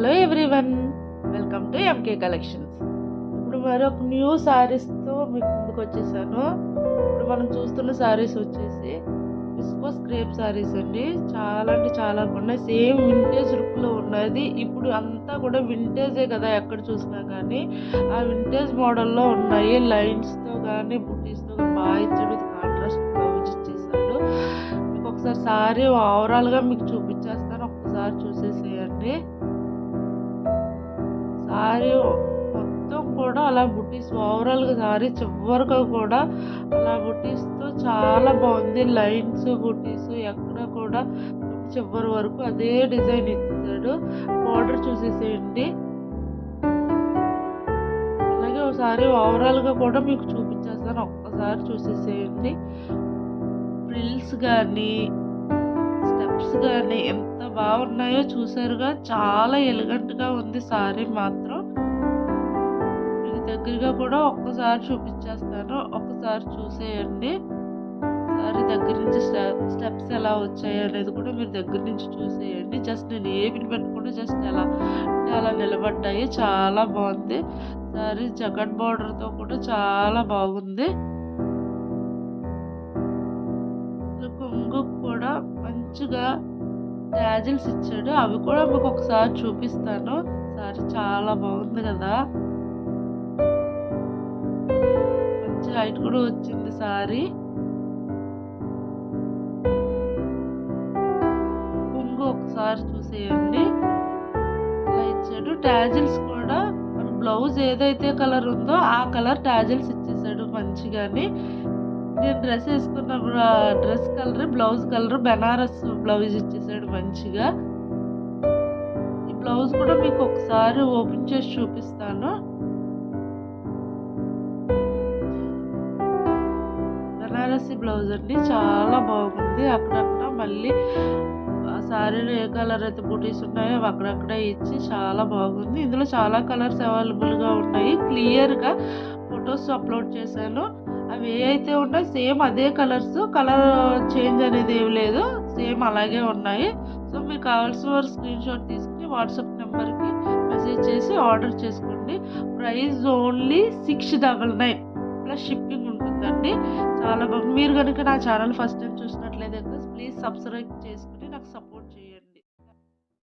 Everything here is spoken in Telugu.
Hello everyone, welcome to MK collections. ఇప్పుడు మరొక న్యూ శారీస్తో మీకు ముందుకు వచ్చేసాను. ఇప్పుడు మనం చూస్తున్న శారీస్ వచ్చేసి విస్కోస్ క్రేప్ శారీస్ అండి. చాలా అంటే చాలా ఉన్నాయి. సేమ్ వింటేజ్ లుక్లో ఉన్నది. ఇప్పుడు అంతా కూడా వింటేజే కదా, ఎక్కడ చూసినా కానీ ఆ వింటేజ్ మోడల్లో ఉన్నాయి. లైన్స్తో కానీ బుటీస్తో కానీ బాగా ఇచ్చాడు. కాంట్రాస్ట్ బ్లౌజ్ ఇచ్చేసాడు. మీకు ఒకసారి శారీ ఓవరాల్గా మీకు చూపించేస్తాను, ఒక్కసారి చూసేసేయండి. శారీ మొత్తం కూడా అలా బుటీస్, ఓవరాల్గా శారీ చివరిగా కూడా అలా బుటీస్తో చాలా బాగుంది. లైన్స్ బుటీస్ ఎక్కడ కూడా చివరి వరకు అదే డిజైన్ ఇచ్చాడు. బార్డర్ చూసేసేయండి. అలాగే ఒకసారి ఓవరాల్గా కూడా మీకు చూపించేస్తాను, ఒక్కసారి చూసేసేయండి. ఫ్రిల్స్ కానీ స్టెప్స్ కానీ ఎంత బాగున్నాయో చూసారుగా. చాలా ఎలిగెంట్గా ఉంది శారీ మాత్రం. మీకు దగ్గరగా కూడా ఒక్కసారి చూపించేస్తాను, ఒక్కసారి చూసేయండి. శారీ దగ్గర నుంచి స్టెప్స్ ఎలా వచ్చాయి అనేది కూడా మీరు దగ్గర నుంచి చూసేయండి. జస్ట్ నేను ఏమి పెట్టుకుంటే జస్ట్ అలా నిలబడ్డాయి. చాలా బాగుంది శారీ. జగన్ బార్డర్తో కూడా చాలా బాగుంది. కొంగు కూడా మంచిగా ట్యాజిల్స్ ఇచ్చాడు, అవి కూడా మీకు ఒకసారి చూపిస్తాను. సారీ చాలా బాగుంది కదా, మంచి హైట్ కూడా వచ్చింది సారీ. కొంగు ఒకసారి చూసేయండి, ఇలా ఇచ్చాడు. ట్యాజిల్స్ కూడా మన బ్లౌజ్ ఏదైతే కలర్ ఉందో ఆ కలర్ ట్యాజిల్స్ ఇచ్చేసాడు మంచిగాని. నేను డ్రెస్ వేసుకున్న dress colour, blouse colour Banaras blouse ఇచ్చేసాడు మంచిగా. ఈ బ్లౌజ్ కూడా మీకు ఒకసారి ఓపెన్ చేసి చూపిస్తాను. బెనారసి బ్లౌజ్ అండి, చాలా బాగుంది. అక్కడక్కడ మళ్ళీ ఆ శారీలో ఏ కలర్ అయితే బూటీస్ ఉన్నాయో అక్కడక్కడ ఇచ్చి చాలా బాగుంది. ఇందులో చాలా కలర్స్ అవైలబుల్గా ఉన్నాయి. క్లియర్గా ఫొటోస్ అప్లోడ్ చేశాను. అవి ఏ అయితే ఉన్నాయి సేమ్ అదే కలర్స్, కలర్ చేంజ్ అనేది ఏమి లేదు, సేమ్ అలాగే ఉన్నాయి. సో మీకు కావాల్సిన వారు స్క్రీన్ షాట్ తీసుకుని వాట్సాప్ నెంబర్కి మెసేజ్ చేసి ఆర్డర్ చేసుకోండి. ప్రైస్ ఓన్లీ 699 ప్లస్ షిప్పింగ్ ఉంటుందండి. చాలా బాగుంది. మీరు కనుక నా ఛానల్ ఫస్ట్ టైం చూసినట్లయితే ప్లీజ్ సబ్స్క్రైబ్